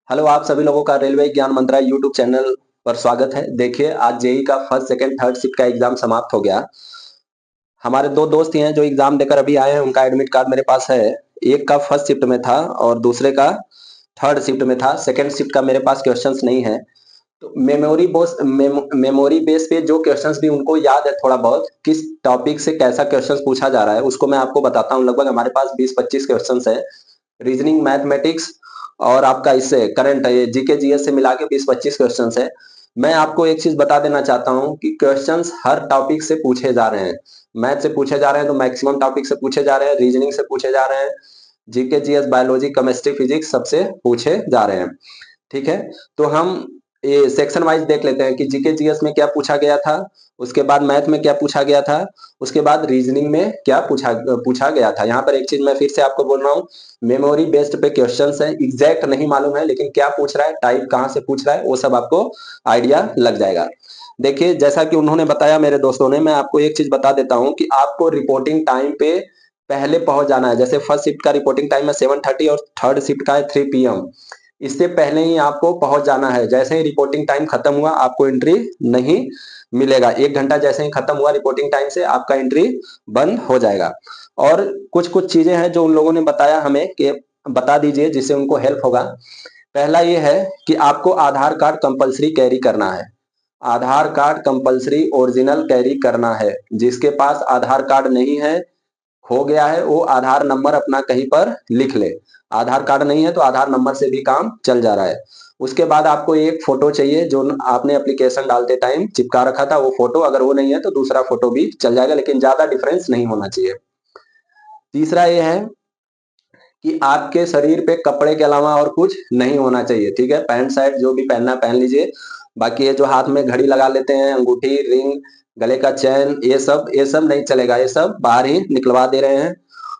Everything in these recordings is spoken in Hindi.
हेलो, आप सभी लोगों का रेलवे ज्ञान मंत्रालय यूट्यूब चैनल पर स्वागत है। देखिए, आज जेई का फर्स्ट सेकंड थर्ड शिफ्ट का एग्जाम समाप्त हो गया। हमारे दो दोस्त ही हैं जो एग्जाम देकर अभी आए हैं, उनका एडमिट कार्ड मेरे पास है। एक का फर्स्ट शिफ्ट में था और दूसरे का थर्ड शिफ्ट में था। सेकंड शिफ्ट का मेरे पास क्वेश्चंस नहीं है। तो मेमोरी बेस पे जो क्वेश्चंस भी उनको याद है थोड़ा बहुत, किस टॉपिक से कैसा क्वेश्चंस पूछा जा रहा है उसको मैं आपको बताता हूँ। लगभग हमारे पास 20-25 क्वेश्चंस है। रीजनिंग, मैथमेटिक्स और आपका इससे करंट जीके जीएस से मिला के 20-25 क्वेश्चंस है। मैं आपको एक चीज बता देना चाहता हूँ कि क्वेश्चंस हर टॉपिक से पूछे जा रहे हैं। मैथ से पूछे जा रहे हैं तो मैक्सिमम टॉपिक से पूछे जा रहे हैं, रीजनिंग से पूछे जा रहे हैं, GK GS, biology, chemistry, physics सबसे पूछे जा रहे हैं। ठीक है, तो हम ये सेक्शन वाइज देख लेते हैं कि जीके जीएस में क्या पूछा गया था, उसके बाद मैथ में क्या पूछा गया था, उसके बाद रीजनिंग में क्या पूछा पूछा गया था। यहाँ पर एक चीज मैं फिर से आपको बोल रहा हूँ, मेमोरी बेस्ड पे क्वेश्चंस है। एग्जैक्ट नहीं मालूम है लेकिन क्या पूछ रहा है, टाइप कहाँ से पूछ रहा है, वो सब आपको आइडिया लग जाएगा। देखिए, जैसा कि उन्होंने बताया मेरे दोस्तों ने, मैं आपको एक चीज बता देता हूँ कि आपको रिपोर्टिंग टाइम पे पहले पहुंच जाना है। जैसे फर्स्ट शिफ्ट का रिपोर्टिंग टाइम है 7:30 और थर्ड शिफ्ट का है 3 PM। इससे पहले ही आपको पहुंच जाना है। जैसे ही रिपोर्टिंग टाइम खत्म हुआ आपको एंट्री नहीं मिलेगा। 1 घंटा जैसे ही खत्म हुआ रिपोर्टिंग टाइम से आपका एंट्री बंद हो जाएगा। और कुछ कुछ चीजें हैं जो उन लोगों ने बताया हमें कि बता दीजिए जिससे उनको हेल्प होगा। पहला ये है कि आपको आधार कार्ड कंपलसरी कैरी करना है। आधार कार्ड कंपलसरी ओरिजिनल कैरी करना है। जिसके पास आधार कार्ड नहीं है, खो गया है, वो आधार नंबर अपना कहीं पर लिख ले। आधार कार्ड नहीं है तो आधार नंबर से भी काम चल जा रहा है। उसके बाद आपको एक फोटो चाहिए जो आपने एप्लीकेशन डालते टाइम चिपका रखा था, वो फोटो। अगर वो नहीं है तो दूसरा फोटो भी चल जाएगा, लेकिन ज्यादा डिफरेंस नहीं होना चाहिए। तीसरा ये है कि आपके शरीर पे कपड़े के अलावा और कुछ नहीं होना चाहिए। ठीक है, पैंट शर्ट जो भी पहनना पहन लीजिए। बाकी ये जो हाथ में घड़ी लगा लेते हैं, अंगूठी, रिंग, गले का चैन, ये सब नहीं चलेगा। ये सब बाहर ही निकलवा दे रहे हैं।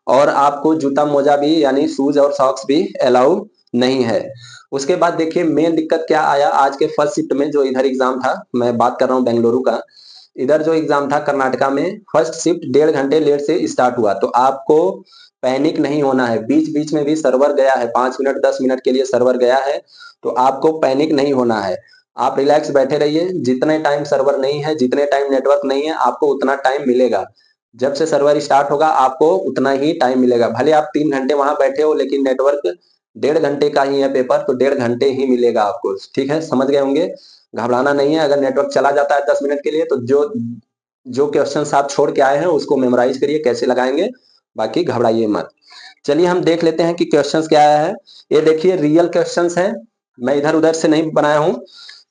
और आपको जूता मोजा भी यानी शूज और सॉक्स भी अलाउ नहीं है। उसके बाद देखिए मेन दिक्कत क्या आया आज के फर्स्ट शिफ्ट में। जो इधर एग्जाम था, मैं बात कर रहा हूँ बेंगलुरु का, इधर जो एग्जाम था कर्नाटका में, फर्स्ट शिफ्ट 1.5 घंटे लेट से स्टार्ट हुआ। तो आपको पैनिक नहीं होना है। बीच बीच में भी सर्वर गया है, 5 मिनट 10 मिनट के लिए सर्वर गया है। तो आपको पैनिक नहीं होना है। आप रिलैक्स बैठे रहिए। जितने टाइम सर्वर नहीं है, जितने टाइम नेटवर्क नहीं है, आपको उतना टाइम मिलेगा। जब से सर्वर स्टार्ट होगा आपको उतना ही टाइम मिलेगा। भले आप 3 घंटे वहां बैठे हो लेकिन नेटवर्क 1.5 घंटे का ही है पेपर, तो 1.5 घंटे ही मिलेगा आपको। ठीक है, समझ गए होंगे। घबराना नहीं है। अगर नेटवर्क चला जाता है 10 मिनट के लिए तो जो जो क्वेश्चन आप छोड़ के आए हैं उसको मेमोराइज करिए कैसे लगाएंगे। बाकी घबराइए मत। चलिए हम देख लेते हैं कि क्वेश्चंस क्या आया है। ये देखिए रियल क्वेश्चंस है, मैं इधर उधर से नहीं बनाया हूँ।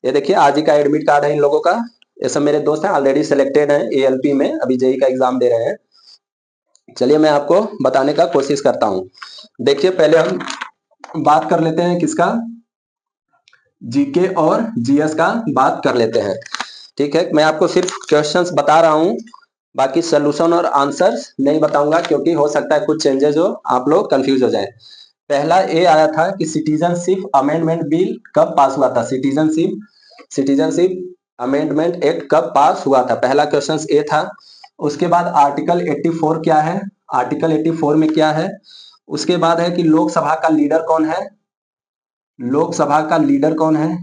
ये देखिए आज ही का एडमिट कार्ड है इन लोगों का। ये सब मेरे दोस्त हैं, ऑलरेडी सिलेक्टेड हैं एएलपी में, अभी जेई का एग्जाम दे रहे हैं। चलिए मैं आपको बताने का कोशिश करता हूँ। देखिए पहले हम बात कर लेते हैं किसका, जीके और जीएस का बात कर लेते हैं। ठीक है, मैं आपको सिर्फ क्वेश्चंस बता रहा हूँ, बाकी सोल्यूशन और आंसर्स नहीं बताऊंगा क्योंकि हो सकता है कुछ चेंजेस हो, आप लोग कंफ्यूज हो जाए। पहला ए आया था कि सिटीजनशिप अमेंडमेंट बिल कब पास हुआ था। सिटीजनशिप अमेंडमेंट एक्ट कब पास हुआ था, पहला क्वेश्चन ए था। उसके बाद आर्टिकल 84 क्या है, आर्टिकल 84 में क्या है। उसके बाद है कि लोकसभा का लीडर कौन है, लोकसभा का लीडर कौन है।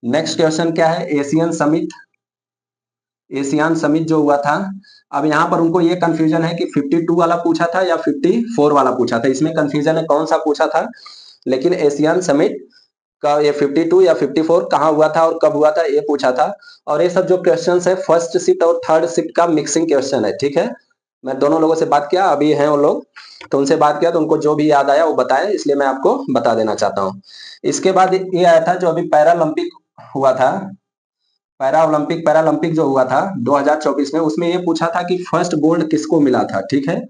नेक्स्ट क्वेश्चन क्या है, एशियन समिट, एशियान समिट जो हुआ था। अब यहाँ पर उनको ये कंफ्यूजन है कि 52 वाला पूछा था या 54 वाला पूछा था, इसमें कंफ्यूजन है कौन सा पूछा था। लेकिन एशियन समिट का ये 52 या 54 कहाँ हुआ था और कब हुआ था ये पूछा था। और ये सब जो क्वेश्चन है फर्स्ट शिफ्ट और थर्ड शिफ्ट का मिक्सिंग क्वेश्चन है। ठीक है, मैं दोनों लोगों से बात किया, अभी हैं वो लोग, तो उनसे बात किया तो उनको जो भी याद आया वो बताया, इसलिए मैं आपको बता देना चाहता हूँ। इसके बाद ये आया था जो अभी पैरालंपिक हुआ था, पैरालंपिक जो हुआ था 2024 में, उसमें ये पूछा था कि फर्स्ट गोल्ड किसको मिला था। ठीक है,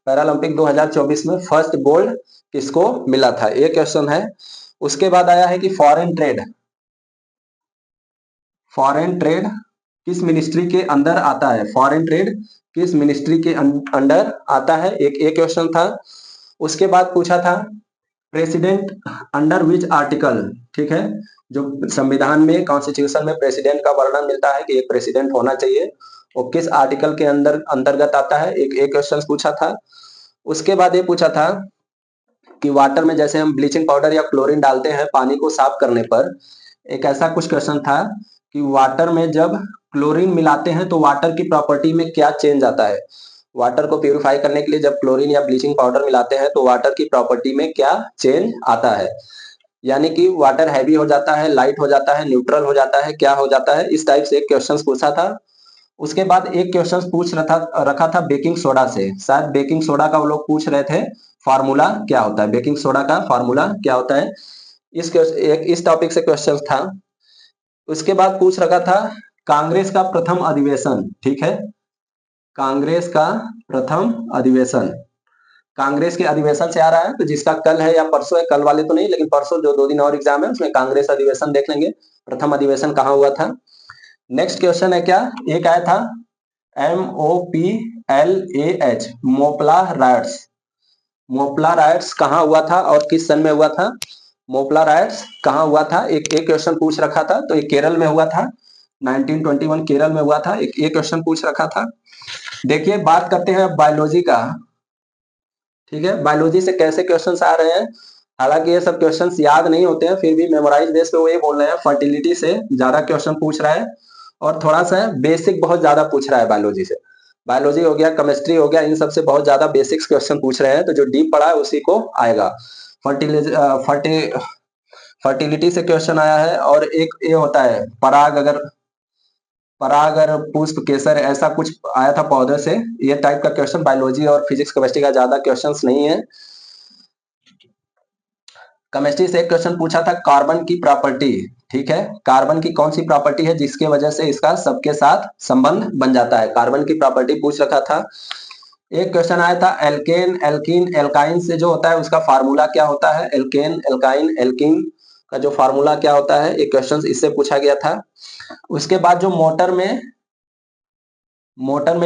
पैरालंपिक 2024 में फर्स्ट गोल्ड किसको मिला था, ये क्वेश्चन है। उसके बाद आया है कि फॉरेन ट्रेड, फॉरेन ट्रेड किस मिनिस्ट्री के अंदर आता है, फॉरेन ट्रेड किस मिनिस्ट्री के अंडर आता है, एक क्वेश्चन था। उसके बाद पूछा था प्रेसिडेंट अंडर विच आर्टिकल। ठीक है, जो संविधान में कॉन्स्टिट्यूशन में प्रेसिडेंट का वर्णन मिलता है कि एक प्रेसिडेंट होना चाहिए, वो किस आर्टिकल के अंदर अंतर्गत आता है, एक क्वेश्चन पूछा था। उसके बाद ये पूछा था कि वाटर में जैसे हम ब्लीचिंग पाउडर या क्लोरीन डालते हैं पानी को साफ करने पर, एक ऐसा कुछ क्वेश्चन था कि वाटर में जब क्लोरीन मिलाते हैं तो वाटर की प्रॉपर्टी में क्या चेंज आता है। वाटर को प्यूरिफाई करने के लिए जब क्लोरीन या ब्लीचिंग पाउडर मिलाते हैं तो वाटर की प्रॉपर्टी में क्या चेंज आता है, यानी कि वाटर हैवी हो जाता है, लाइट हो जाता है, न्यूट्रल हो जाता है, क्या हो जाता है। इस टाइप से एक क्वेश्चन पूछा था। उसके बाद एक क्वेश्चन पूछ रखा था बेकिंग सोडा से, शायद बेकिंग सोडा का वो लोग पूछ रहे थे फार्मूला क्या होता है, बेकिंग सोडा का फार्मूला क्या होता है। इस टॉपिक से क्वेश्चन था। उसके बाद पूछ रखा था कांग्रेस का प्रथम अधिवेशन, ठीक है, कांग्रेस का प्रथम अधिवेशन, कांग्रेस के अधिवेशन से आ रहा है, तो जिसका कल है या परसों है, कल वाले तो नहीं लेकिन परसों जो 2 दिन और एग्जाम है उसमें कांग्रेस अधिवेशन देख लेंगे, प्रथम अधिवेशन कहाँ हुआ था। नेक्स्ट क्वेश्चन है क्या, एक आया था MOPLAH, Moplah rights, Moplah rights कहाँ हुआ था और किस सन में हुआ था। मोपला राइट्स कहाँ हुआ था, एक क्वेश्चन पूछ रखा था, तो एक केरल में हुआ था, 1921 केरल में हुआ था, एक क्वेश्चन पूछ रखा था। देखिए बात करते हैं बायोलॉजी का, ठीक है, बायोलॉजी से कैसे क्वेश्चंस आ रहे हैं। हालांकि ये सब क्वेश्चंस याद नहीं होते हैं, फिर भी मेमोराइज बेस पे वो ये बोल रहे हैं फर्टिलिटी से ज्यादा क्वेश्चन पूछ रहा है और थोड़ा सा बेसिक बहुत ज्यादा पूछ रहा है बायोलॉजी से। बायोलॉजी हो गया, केमिस्ट्री हो गया, इन सबसे बहुत ज्यादा बेसिक्स क्वेश्चन पूछ रहे हैं, तो जो डीप पढ़ा है उसी को आएगा। फर्टिलिटी से क्वेश्चन आया है, और एक ये होता है पराग अगर पुष्प केसर ऐसा कुछ आया था पौधे से, ये टाइप का क्वेश्चन बायोलॉजी और फिजिक्स केमिस्ट्री का ज्यादा क्वेश्चंस नहीं है। केमिस्ट्री से एक क्वेश्चन पूछा था कार्बन की प्रॉपर्टी, ठीक है, कार्बन की कौन सी प्रॉपर्टी है जिसके वजह से इसका सबके साथ संबंध बन जाता है, कार्बन की प्रॉपर्टी पूछ रखा था। एक क्वेश्चन आया था एल्केन एल्कीन एल्काइन से जो होता है उसका फार्मूला क्या होता है, एल्केन एल्काइन एल्कीन का जो फार्मूला क्या होता है, एक क्वेश्चन इससे पूछा गया था। उसके बाद जो मोटर में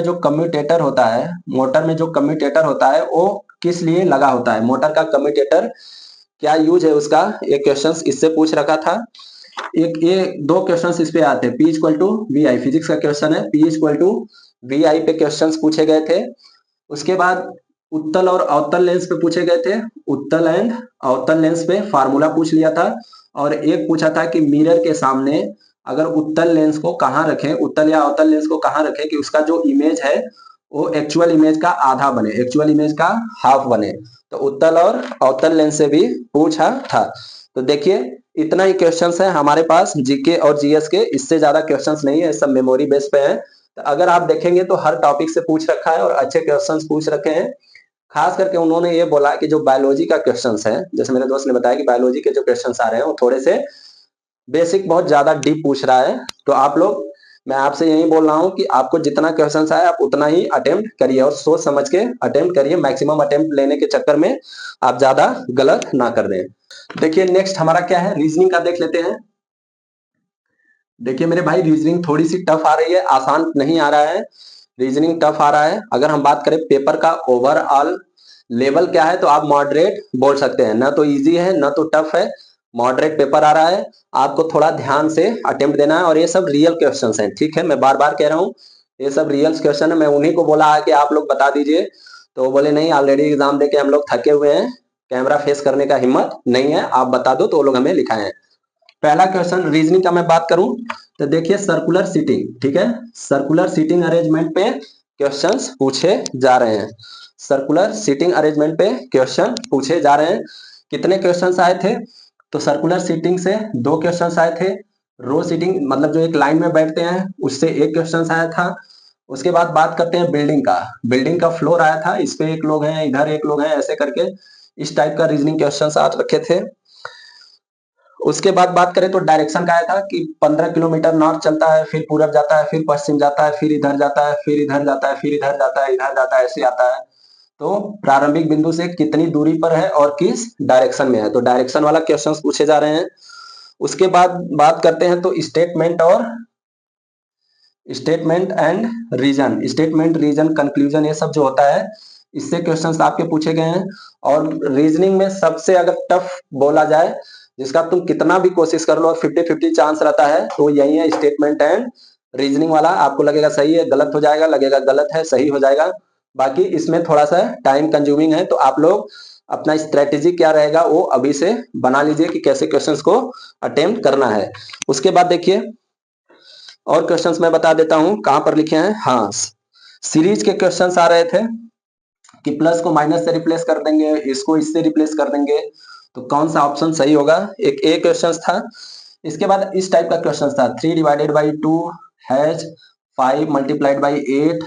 जो कम्यूटेटर होता है, मोटर में जो कम्यूटेटर होता है वो किस लिए लगा होता है, मोटर का कम्यूटेटर क्या यूज है उसका, एक क्वेश्चन इससे पूछ रखा था। एक ये 2 क्वेश्चन इस पे आते हैं, P equal to V I, physics का क्वेश्चन है, P equal to V I पे क्वेश्चंस पूछे गए थे। उसके बाद उत्तल और अवतल लेंस पे पूछे गए थे, उत्तल एंड अवतल लेंस पे फार्मूला पूछ लिया था। और एक पूछा था कि मिरर के सामने अगर उत्तल लेंस को कहाँ रखें, उत्तल या अवतल लेंस को कहाँ रखें कि उसका जो इमेज है वो एक्चुअल इमेज का आधा बने, एक्चुअल इमेज का हाफ बने, तो उत्तल और अवतल लेंस से भी पूछा था। तो देखिए इतना ही क्वेश्चंस है हमारे पास जीके और जीएस के, इससे ज्यादा क्वेश्चंस नहीं है, सब मेमोरी बेस पे है। तो अगर आप देखेंगे तो हर टॉपिक से पूछ रखा है और अच्छे क्वेश्चंस पूछ रखे हैं। खास करके उन्होंने ये बोला कि जो बायोलॉजी का क्वेश्चंस है, जैसे मेरे दोस्त ने बताया कि बायोलॉजी के जो क्वेश्चंस आ रहे हैं वो थोड़े से बेसिक बहुत ज्यादा डीप पूछ रहा है। तो आप लोग, मैं आपसे यही बोल रहा हूँ कि आपको जितना क्वेश्चन आए आप उतना ही अटेम्प्ट करिए और सोच समझ के अटेम्प्ट करिए, मैक्सिमम अटेम्प्ट लेने के चक्कर में आप ज्यादा गलत ना कर दें। देखिए नेक्स्ट हमारा क्या है, रीजनिंग का देख लेते हैं। देखिए मेरे भाई रीजनिंग थोड़ी सी टफ आ रही है, आसान नहीं आ रहा है, रीजनिंग टफ आ रहा है। अगर हम बात करें पेपर का ओवरऑल लेवल क्या है तो आप मॉडरेट बोल सकते हैं, ना तो इजी है ना तो टफ है, मॉडरेट पेपर आ रहा है। आपको थोड़ा ध्यान से अटेम्प्ट देना है और ये सब रियल क्वेश्चंस हैं, ठीक है, मैं बार बार कह रहा हूँ ये सब रियल क्वेश्चन है। मैं उन्हीं को बोला है कि आप लोग बता दीजिए, तो वो बोले नहीं ऑलरेडी एग्जाम देके हम लोग थके हुए हैं, कैमरा फेस करने का हिम्मत नहीं है, आप बता दो, तो वो लोग हमें लिखाए। पहला क्वेश्चन रीजनिंग का मैं बात करूं तो देखिए सर्कुलर सीटिंग, ठीक है, सर्कुलर सीटिंग अरेंजमेंट पे क्वेश्चंस पूछे जा रहे हैं, सर्कुलर सीटिंग अरेंजमेंट पे क्वेश्चन पूछे जा रहे हैं। कितने क्वेश्चंस आए थे, तो सर्कुलर सीटिंग से 2 क्वेश्चंस आए थे, रो सीटिंग मतलब जो एक लाइन में बैठते हैं उससे एक क्वेश्चन आया था। उसके बाद बात करते हैं बिल्डिंग का फ्लोर आया था, इस पे एक लोग हैं, इधर एक लोग हैं, ऐसे करके इस टाइप का रीजनिंग क्वेश्चन आ रखे थे। उसके बाद बात करें तो डायरेक्शन का आया था कि 15 किलोमीटर नॉर्थ चलता है, फिर पूरब जाता है, फिर पश्चिम जाता है, फिर इधर जाता है, फिर इधर जाता है, फिर इधर जाता है, इधर जाता है, ऐसे आता है। तो प्रारंभिक बिंदु से कितनी दूरी पर है और किस डायरेक्शन में है, तो डायरेक्शन वाला क्वेश्चन पूछे जा रहे हैं। उसके बाद बात करते हैं तो स्टेटमेंट एंड रीजन कंक्लूजन, ये सब जो होता है इससे क्वेश्चंस आपके पूछे गए हैं। और रीजनिंग में सबसे अगर टफ बोला जाए जिसका तुम कितना भी कोशिश कर लो और 50-50 चांस रहता है तो यही है स्टेटमेंट एंड रीजनिंग वाला। आपको लगेगा सही है गलत हो जाएगा, लगेगा गलत है सही हो जाएगा, बाकी इसमें थोड़ा सा टाइम कंज्यूमिंग है। तो आप लोग अपना स्ट्रेटेजी क्या रहेगा वो अभी से बना लीजिए कि कैसे क्वेश्चंस को अटेम्प्ट करना है। उसके बाद देखिए और क्वेश्चंस मैं बता देता हूं कहां पर लिखे हैं। हाँ, सीरीज के क्वेश्चंस आ रहे थे कि प्लस को माइनस से रिप्लेस कर देंगे, इसको इससे रिप्लेस कर देंगे, तो कौन सा ऑप्शन सही होगा। एक ए क्वेश्चन था। इसके बाद इस टाइप का क्वेश्चन था 3 divided by 2 has 5 multiplied by 8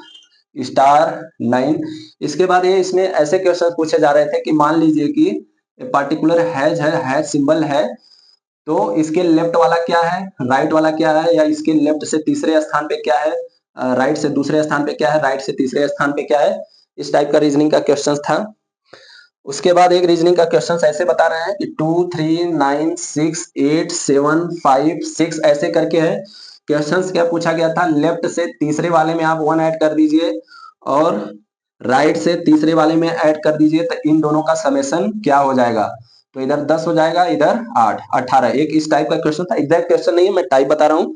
star 9। इसके बाद ये इसमें ऐसे क्वेश्चन पूछे जा रहे थे कि मान लीजिए कि पार्टिकुलर हैज है, हैज सिंबल है, तो इसके लेफ्ट वाला क्या है, राइट वाला क्या है, या इसके लेफ्ट से तीसरे स्थान पे क्या है, राइट से दूसरे स्थान पे क्या है, राइट से तीसरे स्थान पे क्या है। इस टाइप का रीजनिंग का क्वेश्चन था। उसके बाद एक रीजनिंग का क्वेश्चन ऐसे बता रहे हैं कि 2 3 9 6 8 7 5 6 ऐसे करके है। क्वेश्चंस क्या पूछा गया था, लेफ्ट से तीसरे वाले में आप 1 ऐड कर दीजिए और राइट से तीसरे वाले में ऐड कर दीजिए, तो इन दोनों का समेशन क्या हो जाएगा। तो इधर 10 हो जाएगा, इधर 8 18। एक इस टाइप का क्वेश्चन था। एग्जैक्ट क्वेश्चन नहीं है, मैं टाइप बता रहा हूँ।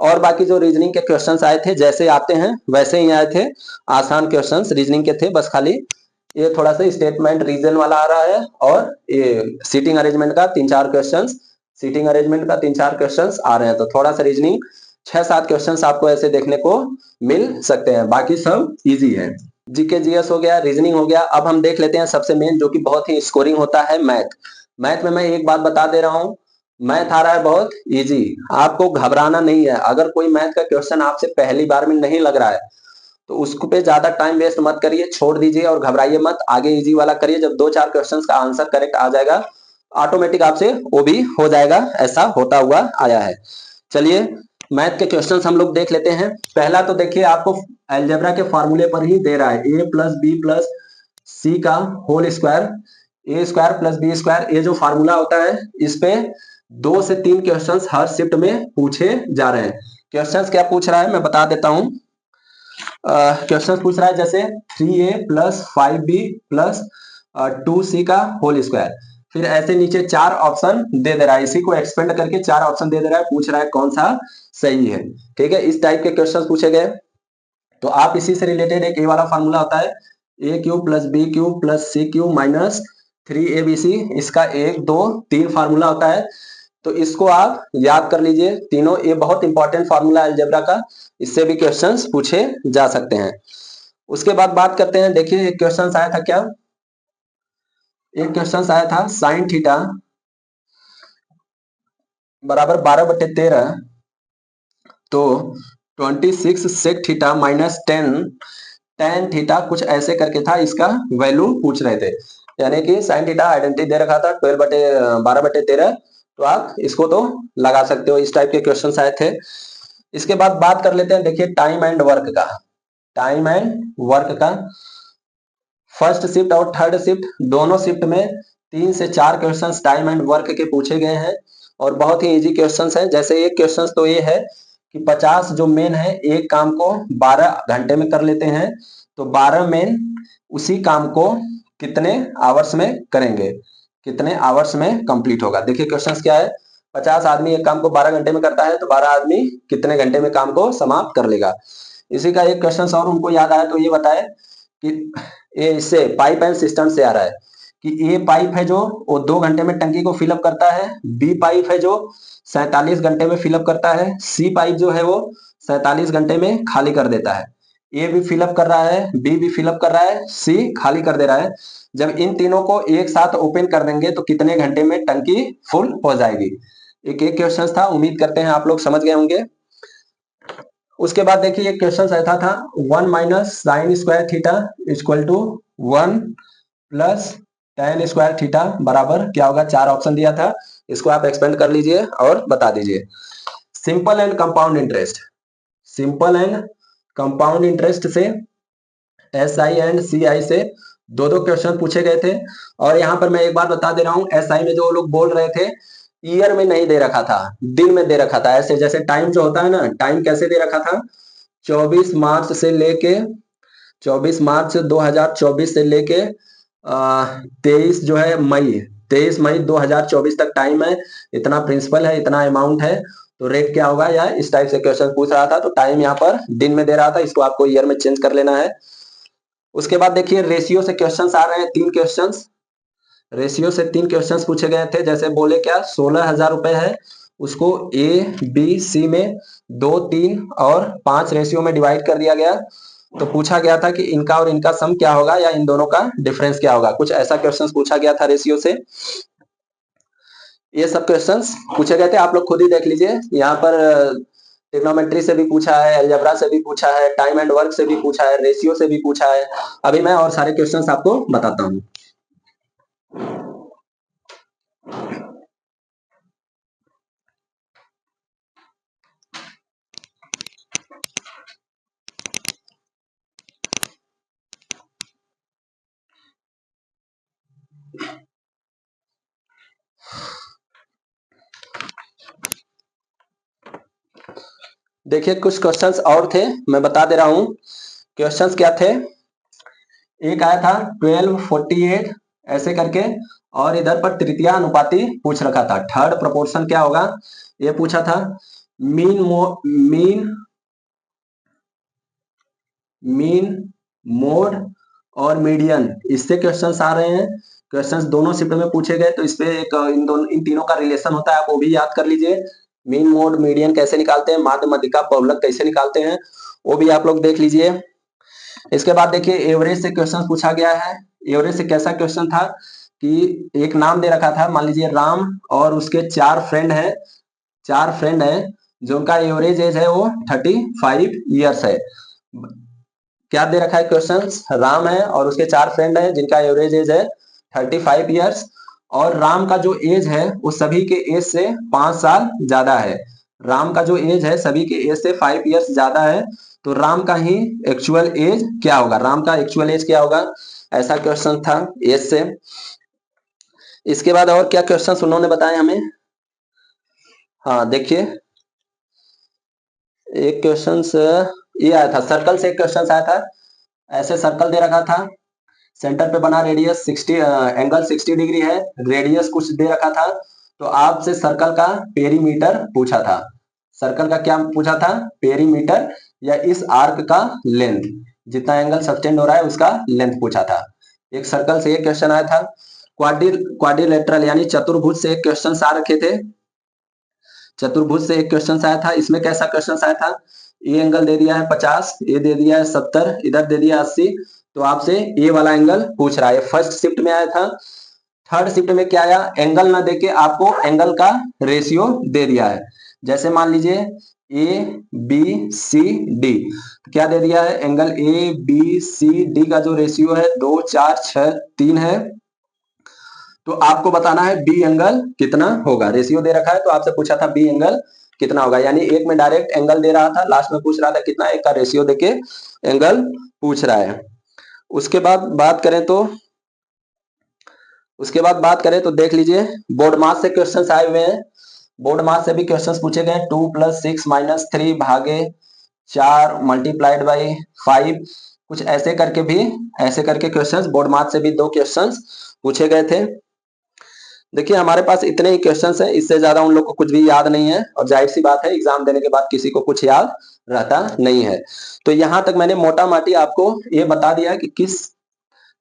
और बाकी जो रीजनिंग के क्वेश्चंस आए थे जैसे आते हैं वैसे ही आए थे, आसान क्वेश्चंस रीजनिंग के थे। बस खाली ये थोड़ा सा स्टेटमेंट रीजन वाला आ रहा है और ये सीटिंग अरेंजमेंट का 3-4 क्वेश्चंस, सीटिंग अरेंजमेंट का 3-4 क्वेश्चंस आ रहे हैं। तो थोड़ा सा रीजनिंग 6-7 क्वेश्चंस आपको ऐसे देखने को मिल सकते हैं, बाकी सब इजी है। जीके जीएस हो गया, रीजनिंग हो गया। अब हम देख लेते हैं सबसे मेन जो कि बहुत ही स्कोरिंग होता है, मैथ। मैथ में मैं एक बात बता दे रहा हूं, मैथ आ रहा है बहुत इजी, आपको घबराना नहीं है। अगर कोई मैथ का क्वेश्चन आपसे पहली बार में नहीं लग रहा है तो उसको पे ज्यादा टाइम वेस्ट मत करिए, छोड़ दीजिए और घबराइए मत, आगे इजी वाला करिए। जब 2-4 क्वेश्चंस का आंसर करेक्ट आ जाएगा ऑटोमेटिक आपसे वो भी हो जाएगा, ऐसा होता हुआ आया है। चलिए मैथ के क्वेश्चंस हम लोग देख लेते हैं। पहला तो देखिए आपको अलजेब्रा के फॉर्मूले पर ही दे रहा है, ए प्लस बी प्लस सी का होल स्क्वायर, ए स्क्वायर प्लस बी स्क्वायर। ये जो फार्मूला होता है इस पे 2 से 3 क्वेश्चंस हर शिफ्ट में पूछे जा रहे हैं। क्वेश्चंस क्या पूछ रहा है मैं बता देता हूं। क्वेश्चन पूछ रहा है जैसे 3a plus 5b plus 2c का होल स्क्वायर। फिर ऐसे नीचे 4 ऑप्शन दे रहा है, इसी को एक्सपेंड करके 4 ऑप्शन दे रहा है, पूछ रहा है कौन सा सही है। ठीक है, इस टाइप के क्वेश्चन पूछे गए। तो आप इसी से रिलेटेड एक ए वाला फॉर्मूला होता है, A cube plus B cube plus C cube minus 3abc, इसका 1 2 3 फार्मूला होता है। तो इसको आप याद कर लीजिए तीनों, ये बहुत इंपॉर्टेंट फार्मूला है अलजेब्रा का, इससे भी क्वेश्चंस पूछे जा सकते हैं। उसके बाद बात करते हैं, देखिए एक क्वेश्चन आया था क्या, एक क्वेश्चन आया था साइन थीटा बराबर 12/13, तो 26 sec theta minus 10 tan theta, कुछ ऐसे करके था, इसका वैल्यू पूछ रहे थे। यानी कि साइन थीटा आइडेंटिटी दे रखा था 12/13, तो आप इसको तो लगा सकते हो। इस टाइप के क्वेश्चंस आए थे। इसके बाद बात कर लेते हैं, देखिए टाइम एंड वर्क का, टाइम एंड वर्क का फर्स्ट शिफ्ट और थर्ड शिफ्ट दोनों शिफ्ट में 3 से 4 क्वेश्चंस टाइम एंड वर्क के पूछे गए हैं और बहुत ही इजी क्वेश्चंस है। जैसे एक क्वेश्चन तो ये है कि 50 जो मेन है एक काम को 12 घंटे में कर लेते हैं, तो 12 मेन उसी काम को कितने आवर्स में करेंगे, कितने आवर्स में कंप्लीट होगा। देखिए क्वेश्चन क्या है, 50 आदमी एक काम को 12 घंटे में करता है, तो 12 आदमी कितने घंटे में काम को समाप्त कर लेगा। इसी का एक क्वेश्चन और उनको याद आया, तो ये बताए कि ये इससे पाइप एंड सिस्टम से आ रहा है कि ए पाइप है जो वो 2 घंटे में टंकी को फिलअप करता है, बी पाइप है जो 47 घंटे में फिलअप करता है, सी पाइप जो है वो 47 घंटे में खाली कर देता है। ए भी फिलअप कर रहा है, बी भी फिलअप कर रहा है, सी खाली कर दे रहा है। जब इन तीनों को एक साथ ओपन कर देंगे तो कितने घंटे में टंकी फुल हो जाएगी। एक क्वेश्चन था, उम्मीद करते हैं आप लोग समझ गए होंगे। उसके बाद देखिए एक क्वेश्चन ऐसा था 1 minus sine square theta equal to 1 plus tan square theta बराबर क्या होगा। 4 ऑप्शन दिया था, इसको आप एक्सपेंड कर लीजिए और बता दीजिए। Simple and compound interest, simple and compound interest से SI एंड CI से 2-2 क्वेश्चन पूछे गए थे। और यहाँ पर मैं एक बार बता दे रहा हूँ, SI में जो लोग बोल रहे थे ईयर में नहीं दे रखा था, दिन में दे रखा था। ऐसे जैसे टाइम जो होता है ना, टाइम कैसे दे रखा था, 24 मार्च से लेके 24 मार्च 2024 से लेके 23 जो है मई 23 मई 2024 तक टाइम है, इतना प्रिंसिपल है, इतना अमाउंट है, तो रेट क्या होगा। या इस टाइप से क्वेश्चन पूछ रहा था, तो टाइम यहाँ पर दिन में दे रहा था, इसको आपको ईयर में चेंज कर लेना है। उसके बाद देखिए रेशियो से क्वेश्चंस आ रहे हैं, 3 क्वेश्चंस। रेशियो से 3 क्वेश्चंस पूछे गए थे। जैसे बोले क्या 16,000 रुपए है, उसको ABC में 2, 3 और 5 रेशियो में डिवाइड कर दिया गया। तो पूछा गया था कि इनका और इनका सम क्या होगा या इन दोनों का डिफरेंस क्या होगा, कुछ ऐसा क्वेश्चंस पूछा गया था रेशियो से। ये सब क्वेश्चंस पूछे गए थे, आप लोग खुद ही देख लीजिए। यहाँ पर ट्रिग्नोमेट्री से भी पूछा है, अलजेब्रा से भी पूछा है, टाइम एंड वर्क से भी पूछा है, रेशियो से भी पूछा है। अभी मैं और सारे क्वेश्चंस आपको बताता हूँ। देखिए कुछ क्वेश्चंस और थे, मैं बता दे रहा हूँ। क्वेश्चंस क्या थे, एक आया था 1248 ऐसे करके, और इधर पर तृतीया अनुपाती पूछ रखा था। थर्ड प्रोपोर्शन क्या होगा ये पूछा था। मीन मोड और मीडियन, इससे क्वेश्चंस आ रहे हैं। क्वेश्चंस दोनों शिफ्ट में पूछे गए, तो इसपे एक इन तीनों का रिलेशन होता है, आप वो भी याद कर लीजिए। मीन मोड मीडियन कैसे निकालते हैं, माध्य मध्यिका बहुलक कैसे निकालते हैं, वो भी आप लोग देख लीजिए। इसके बाद देखिए एवरेज से क्वेश्चन पूछा गया है। एवरेज से कैसा क्वेश्चन था कि एक नाम दे रखा था, मान लीजिए राम और उसके 4 फ्रेंड हैं जो उनका एवरेज एज है वो 35 ईयर्स है। क्या दे रखा है क्वेश्चन, राम है और उसके 4 फ्रेंड हैं जिनका एवरेज एज है 35 ईयर्स, और राम का जो एज है वो सभी के एज से 5 साल ज्यादा है। राम का जो एज है सभी के एज से 5 ईयर्स ज्यादा है, तो राम का ही एक्चुअल एज क्या होगा, राम का एक्चुअल एज क्या होगा, ऐसा क्वेश्चन था एज से। इसके बाद और क्या क्वेश्चन उन्होंने बताए हमें। हाँ देखिए एक क्वेश्चन ये आया था, सर्कल से एक क्वेश्चन आया था। ऐसे सर्कल दे रखा था, सेंटर पे बना रेडियस 60 एंगल 60 डिग्री है, रेडियस कुछ दे रखा था, तो आपसे सर्कल का पेरीमीटर पूछा था। सर्कल का क्या पूछा था, पेरीमीटर, या इस आर्क का लेंथ, जितना एंगल सस्टेंड हो रहा है उसका लेंथ पूछा था। एक सर्कल से एक क्वेश्चन आया था। क्वाड्रिलेटरल यानी चतुर्भुज से एक क्वेश्चन आ रखे थे। चतुर्भुज से एक क्वेश्चन आया था, इसमें कैसा क्वेश्चन आया था, ये एंगल दे दिया है 50, ये दे दिया है 70, इधर दे दिया 80, तो आपसे ये वाला एंगल पूछ रहा है। फर्स्ट शिफ्ट में आया था। थर्ड शिफ्ट में क्या आया, एंगल ना देके आपको एंगल का रेशियो दे दिया है। जैसे मान लीजिए ABCD, क्या दे दिया है, एंगल ABCD का जो रेशियो है 2, 4, 6, 3 है, तो आपको बताना है बी एंगल कितना होगा। रेशियो दे रखा है तो आपसे पूछा था बी एंगल कितना होगा, यानी एक में डायरेक्ट एंगल दे रहा था, लास्ट में पूछ रहा था कितना, एक का रेशियो देके एंगल पूछ रहा है। उसके बाद बात करें तो देख लीजिए बोर्ड मास से क्वेश्चंस आए हुए हैं। बोर्ड मास से भी क्वेश्चंस पूछे गए, 2 + 6 - 3 भागे 4 मल्टीप्लाइड बाई 5, कुछ ऐसे करके क्वेश्चंस बोर्ड मास से भी 2 क्वेश्चंस पूछे गए थे। देखिए हमारे पास इतने ही क्वेश्चंस हैं, इससे ज्यादा उन लोग को कुछ भी याद नहीं है, और जाहिर सी बात है एग्जाम देने के बाद किसी को कुछ याद रहता नहीं है। तो यहाँ तक मैंने मोटा माटी आपको ये बता दिया कि किस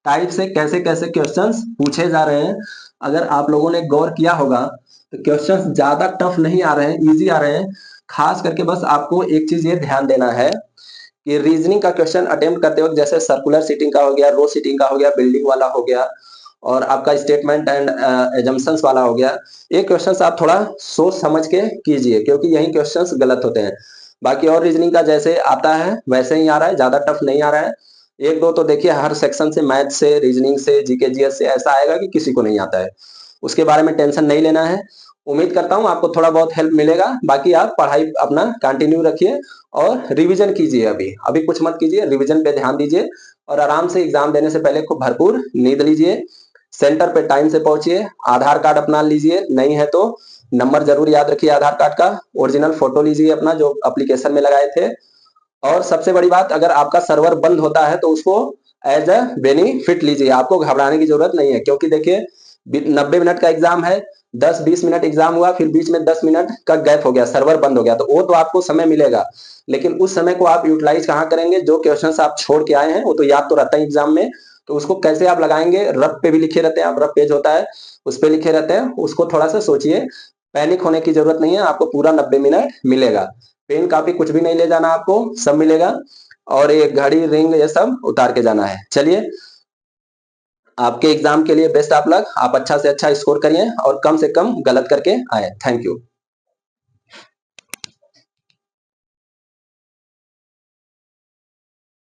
टाइप से कैसे कैसे क्वेश्चंस पूछे जा रहे हैं। अगर आप लोगों ने गौर किया होगा तो क्वेश्चंस ज्यादा टफ नहीं आ रहे हैं, इजी आ रहे हैं। खास करके बस आपको एक चीज ये ध्यान देना है कि रीजनिंग का क्वेश्चन अटेम्प्ट करते वक्त, जैसे सर्कुलर सीटिंग का हो गया, रो सीटिंग का हो गया, बिल्डिंग वाला हो गया, और आपका स्टेटमेंट एंड एजम्पशंस वाला हो गया, ये क्वेश्चंस आप थोड़ा सोच समझ के कीजिए, क्योंकि यही क्वेश्चंस गलत होते हैं। बाकी और रीजनिंग का जैसे आता है वैसे ही आ रहा है, ज्यादा टफ नहीं आ रहा है। एक दो तो देखिए हर सेक्शन से, मैथ से, रीजनिंग से, जीके जीएस से ऐसा आएगा कि किसी को नहीं आता है, उसके बारे में टेंशन नहीं लेना है। उम्मीद करता हूं आपको थोड़ा बहुत हेल्प मिलेगा। बाकी आप पढ़ाई अपना कंटिन्यू रखिए और रिवीजन कीजिए। अभी अभी कुछ मत कीजिए, रिवीजन पे ध्यान दीजिए, और आराम से एग्जाम देने से पहले खूब भरपूर नींद लीजिए। सेंटर पे टाइम से पहुंचिए, आधार कार्ड अपना लीजिए, नहीं है तो नंबर जरूर याद रखिए आधार कार्ड का, ओरिजिनल फोटो लीजिए अपना जो एप्लीकेशन में लगाए थे, और सबसे बड़ी बात, अगर आपका सर्वर बंद होता है तो उसको एज अ बेनिफिट लीजिए, आपको घबराने की जरूरत नहीं है। क्योंकि देखिए 90 मिनट का एग्जाम है, 10-20 मिनट एग्जाम हुआ, फिर बीच में 10 मिनट का गैप हो गया, सर्वर बंद हो गया, तो वो तो आपको समय मिलेगा, लेकिन उस समय को आप यूटिलाइज कहाँ करेंगे, जो क्वेश्चंस आप छोड़ के आए हैं वो तो याद तो रहता है एग्जाम में, तो उसको कैसे आप लगाएंगे, रफ पे भी लिखे रहते हैं, आप रफ पेज होता है उस पे लिखे रहते हैं, उसको थोड़ा सा सोचिए। पैनिक होने की जरूरत नहीं है, आपको पूरा 90 मिनट मिलेगा। पेन कापी कुछ भी नहीं ले जाना, आपको सब मिलेगा। और ये घड़ी रिंग ये सब उतार के जाना है। चलिए, आपके एग्जाम के लिए बेस्ट ऑफ लक। आप अच्छा से अच्छा स्कोर करिए और कम से कम गलत करके आए। Thank you.